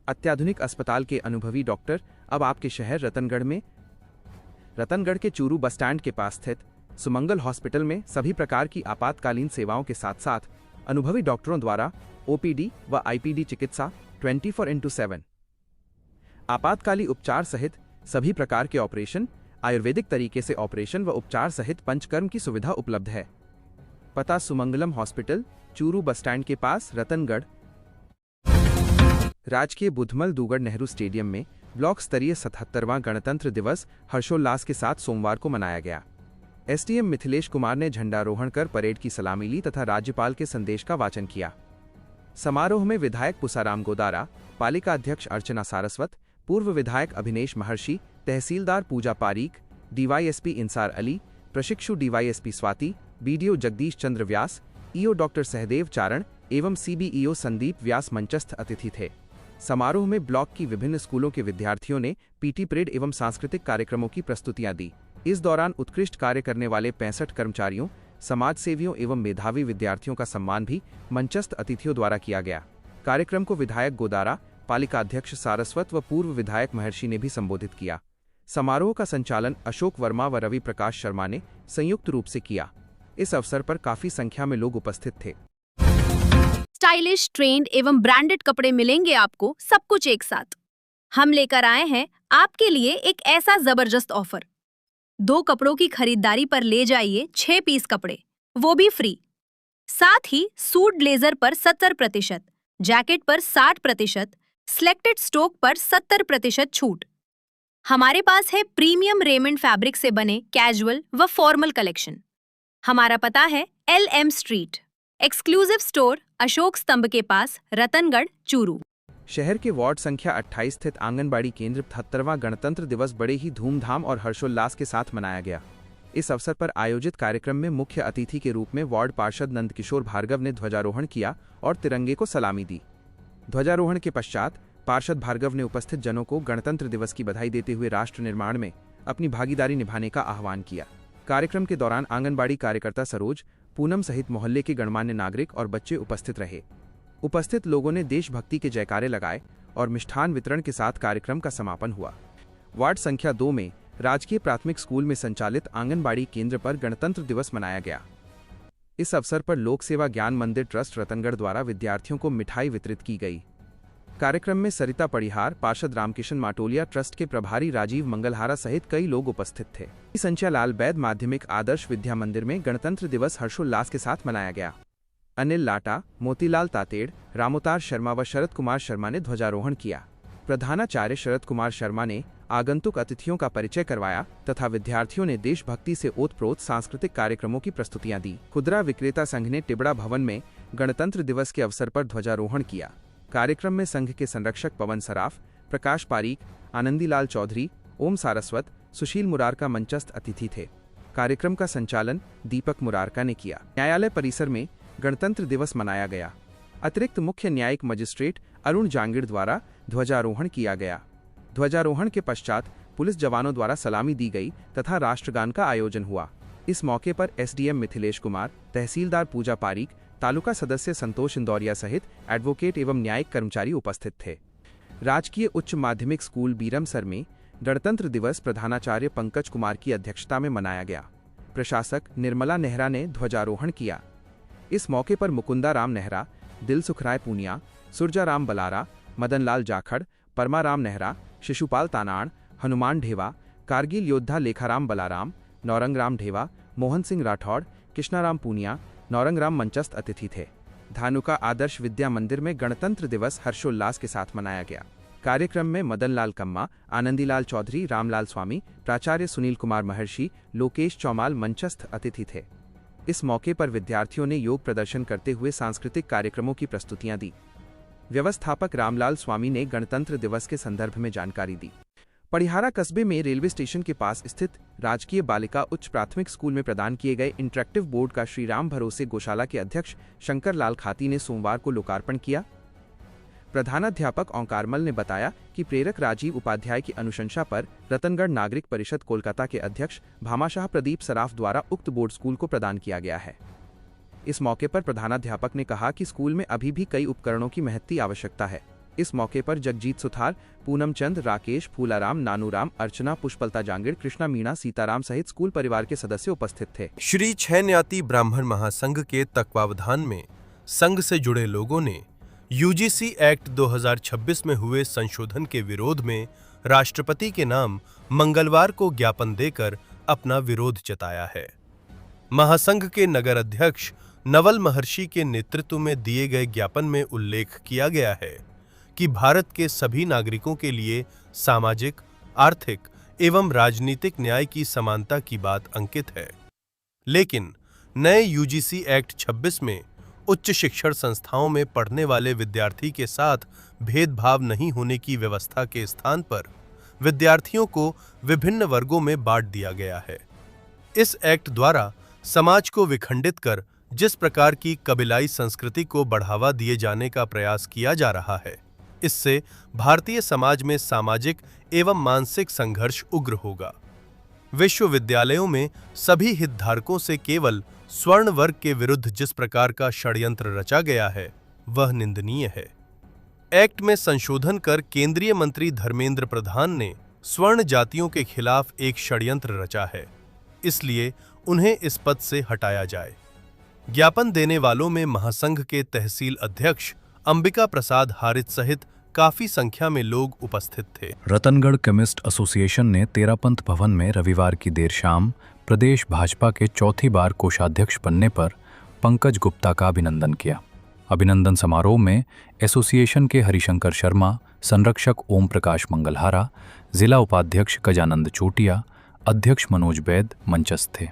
अत्याधुनिक अस्पताल के अनुभवी डॉक्टर अब आपके शहर रतनगढ़ में। रतनगढ़ के चूरू बस स्टैंड के पास स्थित सुमंगल हॉस्पिटल में सभी प्रकार की आपातकालीन सेवाओं के साथ साथ अनुभवी डॉक्टरों द्वारा ओपीडी व आईपीडी चिकित्सा 24x7, आपातकाली उपचार सहित सभी प्रकार के ऑपरेशन, आयुर्वेदिक तरीके से ऑपरेशन व उपचार सहित पंचकर्म की सुविधा उपलब्ध है। पता Sumangalam hospital, Churu bus stand के पास, रतनगढ़। राजकीय बुधमल दूगढ़ नेहरू स्टेडियम में ब्लॉक स्तरीय 77वां गणतंत्र दिवस हर्षोल्लास के साथ सोमवार को मनाया गया। एसडीएम मिथिलेश कुमार ने झंडारोहण कर परेड की सलामी ली तथा राज्यपाल के संदेश का वाचन किया। समारोह में विधायक पुसाराम गोदारा, पालिका अध्यक्ष अर्चना सारस्वत, पूर्व विधायक अभिनेश महर्षि, तहसीलदार पूजा पारीक, डीवाईएसपी इंसार अली, प्रशिक्षु डीवाईएसपी स्वाति, बीडीओ जगदीश चंद्र व्यास, ईओ डॉक्टर सहदेव चारण एवं सीबीईओ संदीप व्यास मंचस्थ अतिथि थे। समारोह में ब्लॉक की विभिन्न स्कूलों के विद्यार्थियों ने पीटी परेड एवं सांस्कृतिक कार्यक्रमों की प्रस्तुतियां दी। इस दौरान उत्कृष्ट कार्य करने वाले 65 कर्मचारियों, समाजसेवियों एवं मेधावी विद्यार्थियों का सम्मान भी मंचस्थ अतिथियों द्वारा किया गया। कार्यक्रम को विधायक गोदारा, पालिका अध्यक्ष सारस्वत व पूर्व विधायक महर्षि ने भी संबोधित किया। समारोह का संचालन अशोक वर्मा व रवि प्रकाश शर्मा ने संयुक्त रूप से किया। इस अवसर पर काफी संख्या में लोग उपस्थित थे। स्टाइलिश, ट्रेंड एवं ब्रांडेड कपड़े मिलेंगे आपको, सब कुछ एक साथ। हम लेकर आए हैं आपके लिए एक ऐसा जबरदस्त ऑफर। 2 कपड़ों की खरीदारी पर ले जाइए 6 पीस कपड़े, वो भी फ्री। साथ ही सूट ब्लेजर पर 70%, जैकेट पर 60%, सिलेक्टेड स्टॉक पर 70% छूट। हमारे पास है प्रीमियम रेमंड फैब्रिक से बने कैजुअल व फॉर्मल कलेक्शन। हमारा पता है LM street, exclusive store, Ashok स्तंभ के पास, रतनगढ़, चूरू। शहर के वार्ड संख्या 28 स्थित आंगनबाड़ी केंद्र 73वां गणतंत्र दिवस बड़े ही धूमधाम और हर्षोल्लास के साथ मनाया गया। इस अवसर पर आयोजित कार्यक्रम में मुख्य अतिथि के रूप में वार्ड पार्षद नंदकिशोर भार्गव ने ध्वजारोहण किया और तिरंगे को सलामी दी। ध्वजारोहण के पश्चात पार्षद भार्गव ने उपस्थित जनों को गणतंत्र दिवस की बधाई देते हुए राष्ट्र निर्माण में अपनी भागीदारी निभाने का आह्वान किया। कार्यक्रम के दौरान आंगनबाड़ी कार्यकर्ता सरोज, पूनम सहित मोहल्ले के गणमान्य नागरिक और बच्चे उपस्थित रहे। उपस्थित लोगों ने देशभक्ति के जयकारे लगाए और मिष्ठान वितरण के साथ कार्यक्रम का समापन हुआ। वार्ड संख्या 2 में राजकीय प्राथमिक स्कूल में संचालित आंगनबाड़ी केंद्र पर गणतंत्र दिवस मनाया गया। इस अवसर पर लोक सेवा ज्ञान मंदिर ट्रस्ट रतनगढ़ द्वारा विद्यार्थियों को मिठाई वितरित की गई। कार्यक्रम में सरिता परिहार, पार्षद रामकिशन माटोलिया, ट्रस्ट के प्रभारी राजीव मंगलहारा सहित कई लोग उपस्थित थे। संचय लाल बैद माध्यमिक आदर्श विद्या मंदिर में गणतंत्र दिवस हर्षोल्लास के साथ मनाया गया। अनिल लाटा, मोतीलाल तातेड़, रामोतार शर्मा व शरद कुमार शर्मा ने ध्वजारोहण किया। प्रधानाचार्य शरद कुमार शर्मा ने आगंतुक अतिथियों का परिचय करवाया तथा विद्यार्थियों ने देशभक्ति से ओतप्रोत सांस्कृतिक कार्यक्रमों की प्रस्तुतियां दी। खुदरा विक्रेता संघ ने टिबड़ा भवन में गणतंत्र दिवस के अवसर पर ध्वजारोहण किया। कार्यक्रम में संघ के संरक्षक पवन सराफ, प्रकाश पारीक, आनंदीलाल चौधरी, ओम सारस्वत, सुशील मुरारका मंचस्थ अतिथि थे। कार्यक्रम का संचालन दीपक मुरारका ने किया। न्यायालय परिसर में गणतंत्र दिवस मनाया गया। अतिरिक्त मुख्य न्यायिक मजिस्ट्रेट अरुण जांगिड़ द्वारा ध्वजारोहण किया गया। ध्वजारोहण के पश्चात पुलिस जवानों द्वारा सलामी दी गई तथा राष्ट्रगान का आयोजन हुआ। इस मौके पर एसडीएम मिथिलेश कुमार, तहसीलदार पूजा पारीक, तालुका सदस्य संतोष इंदौरिया सहित एडवोकेट एवं न्यायिक कर्मचारी उपस्थित थे। राजकीय उच्च माध्यमिक स्कूल बीरमसर में गणतंत्र दिवस प्रधानाचार्य पंकज कुमार की अध्यक्षता में मनाया गया। प्रशासक निर्मला नेहरा ने ध्वजारोहण किया। इस मौके पर मुकुंदा राम नेहरा, दिलसुखराय पूनिया, सुरजाराम बलारा, मदनलाल जाखड़, परमाराम नेहरा, शिशुपाल तानाण, हनुमान ढेवा, कारगिल योद्धा लेखाराम बलाराम, नौरंगराम ढेवा, मोहन सिंह राठौड़, कृष्णाराम पूनिया, नौरंगराम मंचस्थ अतिथि थे। धानुका आदर्श विद्या मंदिर में गणतंत्र दिवस हर्षोल्लास के साथ मनाया गया। कार्यक्रम में मदनलाल कम्मा, आनंदीलाल चौधरी, रामलाल स्वामी, प्राचार्य सुनील कुमार महर्षि, लोकेश चौमाल मंचस्थ अतिथि थे। इस मौके पर विद्यार्थियों ने योग प्रदर्शन करते हुए सांस्कृतिक कार्यक्रमों की प्रस्तुतियां दी। व्यवस्थापक रामलाल स्वामी ने गणतंत्र दिवस के संदर्भ में जानकारी दी। पड़िहारा कस्बे में रेलवे स्टेशन के पास स्थित राजकीय बालिका उच्च प्राथमिक स्कूल में प्रदान किए गए इंटरेक्टिव बोर्ड का श्री राम भरोसे गौशाला के अध्यक्ष शंकर लाल खाती ने सोमवार को लोकार्पण किया। प्रधानाध्यापक ओंकारमल ने बताया कि प्रेरक राजीव उपाध्याय की अनुशंसा पर रतनगढ़ नागरिक परिषद कोलकाता के अध्यक्ष भामाशाह प्रदीप सराफ द्वारा उक्त बोर्ड स्कूल को प्रदान किया गया है। इस मौके पर प्रधानाध्यापक ने कहा कि स्कूल में अभी भी कई उपकरणों की महत्ती आवश्यकता है। इस मौके पर जगजीत सुथार, पूनम चंद, राकेश, फूलाराम, नानूराम, अर्चना, पुष्पलता जांगिड़, कृष्णा मीणा, सीताराम सहित स्कूल परिवार के सदस्य उपस्थित थे। श्री छैन्याती ब्राह्मण महासंघ के तत्वावधान में संघ से जुड़े लोगों ने यूजीसी एक्ट 2026 में हुए संशोधन के विरोध में राष्ट्रपति के नाम मंगलवार को ज्ञापन देकर अपना विरोध जताया है। महासंघ के नगर अध्यक्ष नवल महर्षि के नेतृत्व में दिए गए ज्ञापन में उल्लेख किया गया है कि भारत के सभी नागरिकों के लिए सामाजिक, आर्थिक एवं राजनीतिक न्याय की समानता की बात अंकित है, लेकिन नए यूजीसी एक्ट 26 में उच्च शिक्षण संस्थाओं में पढ़ने वाले विद्यार्थी के साथ भेदभाव नहीं होने की व्यवस्था के स्थान पर विद्यार्थियों को विभिन्न वर्गों में बांट दिया गया है। इस एक्ट द्वारा समाज को विखंडित कर जिस प्रकार की कबीलाई संस्कृति को बढ़ावा दिए जाने का प्रयास किया जा रहा है, इससे भारतीय समाज में सामाजिक एवं मानसिक संघर्ष उग्र होगा। विश्वविद्यालयों में सभी हितधारकों से केवल स्वर्ण वर्ग के विरुद्ध जिस प्रकार का षड्यंत्र रचा गया है, वह निंदनीय है। एक्ट में संशोधन कर केंद्रीय मंत्री धर्मेंद्र प्रधान ने स्वर्ण जातियों के खिलाफ एक षड्यंत्र रचा है, इसलिए उन्हें इस पद से हटाया जाए। ज्ञापन देने वालों में महासंघ के तहसील अध्यक्ष अंबिका प्रसाद हारित सहित काफी संख्या में लोग उपस्थित थे। रतनगढ़ केमिस्ट एसोसिएशन ने तेरापंथ भवन में रविवार की देर शाम प्रदेश भाजपा के चौथी बार कोषाध्यक्ष बनने पर पंकज गुप्ता का अभिनंदन किया। अभिनंदन समारोह में एसोसिएशन के हरिशंकर शर्मा, संरक्षक ओम प्रकाश मंगलहारा, जिला उपाध्यक्ष गजानंद चोटिया, अध्यक्ष मनोज वैद मंचस्थ थे।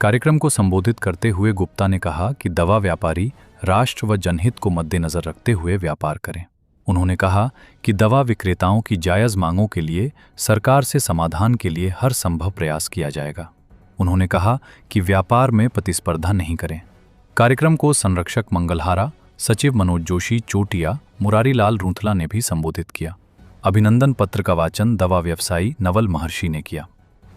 कार्यक्रम को संबोधित करते हुए गुप्ता ने कहा कि दवा व्यापारी राष्ट्र व जनहित को मद्देनजर रखते हुए व्यापार करें। उन्होंने कहा कि दवा विक्रेताओं की जायज मांगों के लिए सरकार से समाधान के लिए हर संभव प्रयास किया जाएगा। उन्होंने कहा कि व्यापार में प्रतिस्पर्धा नहीं करें। कार्यक्रम को संरक्षक मंगलहारा, सचिव मनोज जोशी चोटिया, मुरारी लाल रूंथला ने भी संबोधित किया। अभिनंदन पत्र का वाचन दवा व्यवसायी नवल महर्षि ने किया।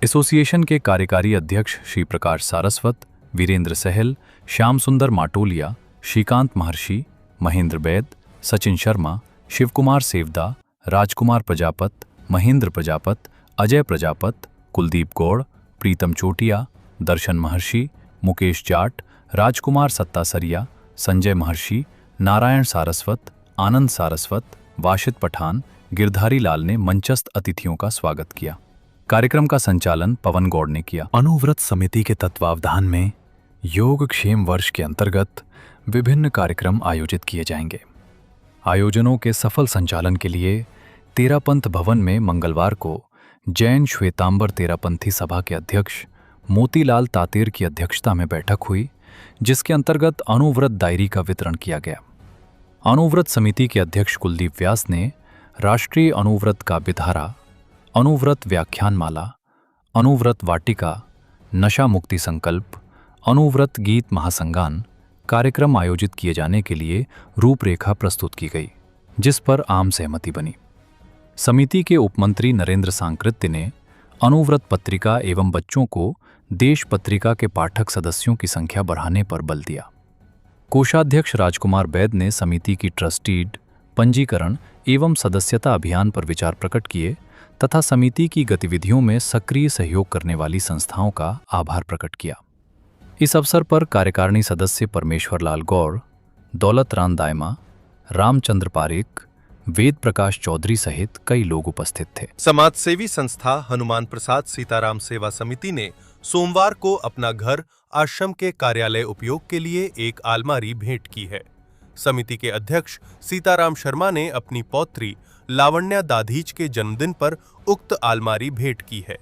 एसोसिएशन के कार्यकारी अध्यक्ष श्री प्रकाश सारस्वत, वीरेंद्र सहल, श्याम सुंदर माटोलिया, श्रीकांत महर्षि, महेंद्र वैद, सचिन शर्मा, शिवकुमार सेवदा, राजकुमार प्रजापत, महेंद्र प्रजापत, अजय प्रजापत, कुलदीप गौड़, प्रीतम चोटिया, दर्शन महर्षि, मुकेश जाट, राजकुमार सत्तासरिया, संजय महर्षि, नारायण सारस्वत, आनंद सारस्वत, वाशित पठान, गिरधारी लाल ने मंचस्थ अतिथियों का स्वागत किया। कार्यक्रम का संचालन पवन गौड़ ने किया। अनुव्रत समिति के तत्वावधान में योगक्षेम वर्ष के अंतर्गत विभिन्न कार्यक्रम आयोजित किए जाएंगे। आयोजनों के सफल संचालन के लिए तेरापंथ भवन में मंगलवार को जैन श्वेतांबर तेरापंथी सभा के अध्यक्ष मोतीलाल तातेर की अध्यक्षता में बैठक हुई, जिसके अंतर्गत अनुव्रत डायरी का वितरण किया गया। अनुव्रत समिति के अध्यक्ष कुलदीप व्यास ने राष्ट्रीय अनुव्रत काव्य धारा, अनुव्रत व्याख्यानमाला, अनुव्रत वाटिका, नशा मुक्ति संकल्प, अनुव्रत गीत महासंगान कार्यक्रम आयोजित किए जाने के लिए रूपरेखा प्रस्तुत की गई, जिस पर आम सहमति बनी। समिति के उपमंत्री नरेंद्र सांकृत्य ने अनुव्रत पत्रिका एवं बच्चों को देश पत्रिका के पाठक सदस्यों की संख्या बढ़ाने पर बल दिया। कोषाध्यक्ष राजकुमार वैद ने समिति की ट्रस्टीड, पंजीकरण एवं सदस्यता अभियान पर विचार प्रकट किए तथा समिति की गतिविधियों में सक्रिय सहयोग करने वाली संस्थाओं का आभार प्रकट किया। इस अवसर पर कार्यकारिणी सदस्य परमेश्वर लाल गौड़, दौलत राम दायमा, रामचंद्र पारेख, वेद प्रकाश चौधरी सहित कई लोग उपस्थित थे। समाजसेवी संस्था हनुमान प्रसाद सीताराम सेवा समिति ने सोमवार को अपना घर आश्रम के कार्यालय उपयोग के लिए एक अलमारी भेंट की है। समिति के अध्यक्ष सीताराम शर्मा ने अपनी पौत्री लावण्या दाधीच के जन्मदिन पर उक्त अलमारी भेंट की है।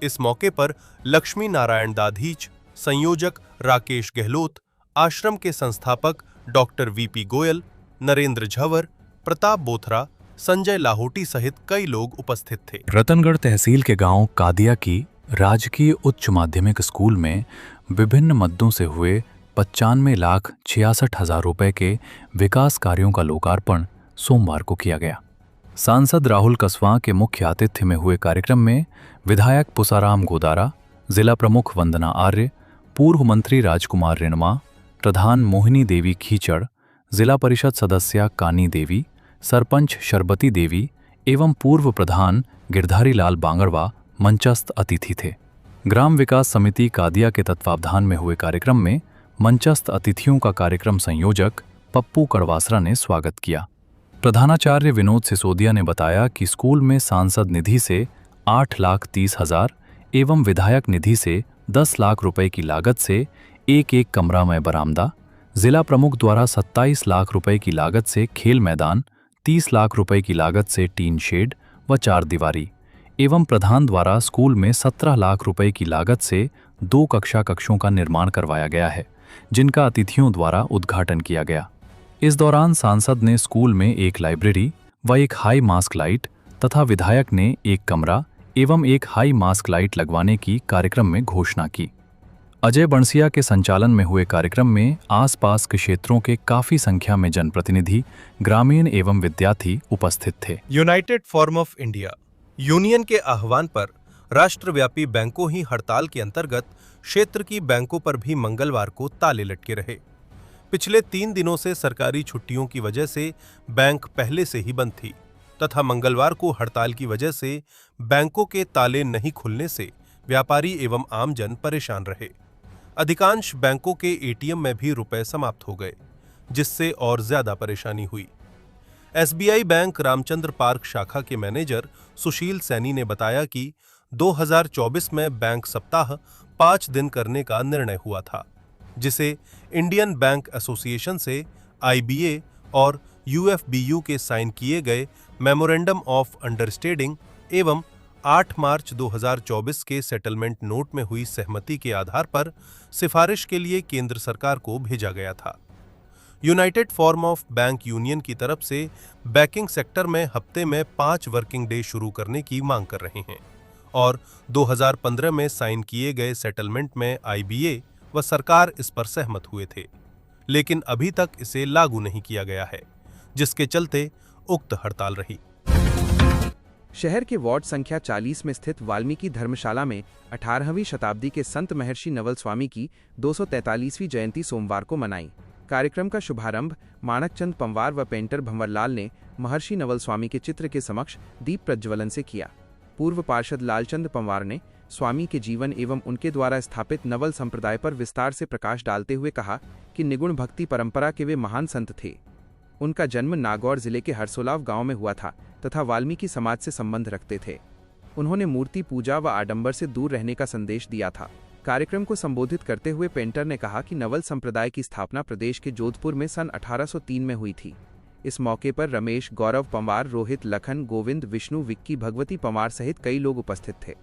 इस मौके पर लक्ष्मी नारायण दाधीच, संयोजक राकेश गहलोत, आश्रम के संस्थापक डॉक्टर वीपी गोयल, नरेंद्र झवर, प्रताप बोथरा, संजय लाहोटी सहित कई लोग उपस्थित थे। रतनगढ़ तहसील के गांव कादिया की राजकीय उच्च माध्यमिक स्कूल में विभिन्न मद्दों से हुए 95,66,000 रुपए के विकास कार्यों का लोकार्पण सोमवार को किया गया। सांसद राहुल कसवां के मुख्य आतिथ्य में हुए कार्यक्रम में विधायक पुसाराम गोदारा, जिला प्रमुख वंदना आर्य, पूर्व मंत्री राजकुमार रिणमा, प्रधान मोहिनी देवी खीचड़, जिला परिषद सदस्या कानी देवी, सरपंच शरबती देवी एवं पूर्व प्रधान गिरधारी लाल बांगड़वा मंचस्थ अतिथि थे। ग्राम विकास समिति कादिया के तत्वावधान में हुए कार्यक्रम में मंचस्थ अतिथियों का कार्यक्रम संयोजक पप्पू कड़वासरा ने स्वागत किया। प्रधानाचार्य विनोद सिसोदिया ने बताया कि स्कूल में सांसद निधि से 8,30,000 एवं विधायक निधि से 10 लाख रुपए की लागत से एक कमरामय बरामदा, जिला प्रमुख द्वारा 27 लाख रुपए की लागत से खेल मैदान, 30 लाख रुपए की लागत से टीन शेड व 4 दीवारी एवं प्रधान द्वारा स्कूल में 17 लाख रुपए की लागत से 2 कक्षों का निर्माण करवाया गया है, जिनका अतिथियों द्वारा उद्घाटन किया गया। इस दौरान सांसद ने स्कूल में एक लाइब्रेरी व एक हाई मास्क लाइट तथा विधायक ने एक कमरा एवं एक हाई मास्क लाइट लगवाने की कार्यक्रम में घोषणा की। अजय बंसिया के संचालन में हुए कार्यक्रम में आसपास के क्षेत्रों के काफी संख्या में जनप्रतिनिधि, ग्रामीण एवं विद्यार्थी उपस्थित थे। United Forum of India union के आह्वान पर राष्ट्रव्यापी बैंकों ही हड़ताल के अंतर्गत क्षेत्र की बैंकों पर भी मंगलवार को ताले लटके रहे। पिछले 3 दिनों से सरकारी छुट्टियों की वजह से बैंक पहले से ही बंद थी तथा मंगलवार को हड़ताल की वजह से बैंकों के ताले नहीं खुलने से व्यापारी एवं आमजन परेशान रहे। अधिकांश बैंकों के एटीएम में भी रुपए समाप्त हो गए, जिससे और ज्यादा परेशानी हुई। एसबीआई बैंक रामचंद्र पार्क शाखा के मैनेजर सुशील सैनी ने बताया कि 2024 में बैंक सप्ताह 5 दिन करने का निर्णय हुआ था, जिसे इंडियन बैंक एसोसिएशन से आईबीए और यूएफबीयू के साइन किए गए मेमोरेंडम ऑफ अंडरस्टैंडिंग एवं 8 मार्च 2024 के सेटलमेंट नोट में हुई सहमति के आधार पर सिफारिश के लिए केंद्र सरकार को भेजा गया था। United Forum of bank union की तरफ से बैंकिंग सेक्टर में हफ्ते में 5 वर्किंग डे शुरू करने की मांग कर रहे हैं और 2015 में साइन किए गए सेटलमेंट में आईबीए व सरकार इस पर सहमत हुए थे, लेकिन अभी तक इसे लागू नहीं किया गया है, जिसके चलते उक्त हड़ताल रही। शहर के वार्ड संख्या 40 में स्थित वाल्मीकि धर्मशाला में 18वीं शताब्दी के संत महर्षि नवल स्वामी की 243वीं जयंती सोमवार को मनाई। कार्यक्रम का शुभारंभ माणकचंद पंवार व पेंटर भंवरलाल ने महर्षि नवल स्वामी के चित्र के समक्ष दीप प्रज्वलन से किया। पूर्व पार्षद लालचंद पंवार ने स्वामी के जीवन एवं उनके द्वारा स्थापित नवल संप्रदाय पर विस्तार से प्रकाश डालते हुए कहा कि निगुण भक्ति परंपरा के वे महान संत थे। उनका जन्म नागौर जिले के हरसोलाव गांव में हुआ था तथा वाल्मीकि समाज से संबंध रखते थे। उन्होंने मूर्ति पूजा व आडंबर से दूर रहने का संदेश दिया था। कार्यक्रम को संबोधित करते हुए पेंटर ने कहा कि नवल संप्रदाय की स्थापना प्रदेश के जोधपुर में सन 1803 में हुई थी। इस मौके पर रमेश, गौरव पंवार, रोहित, लखन, गोविंद, विष्णु, विक्की, भगवती पंवार सहित कई लोग उपस्थित थे।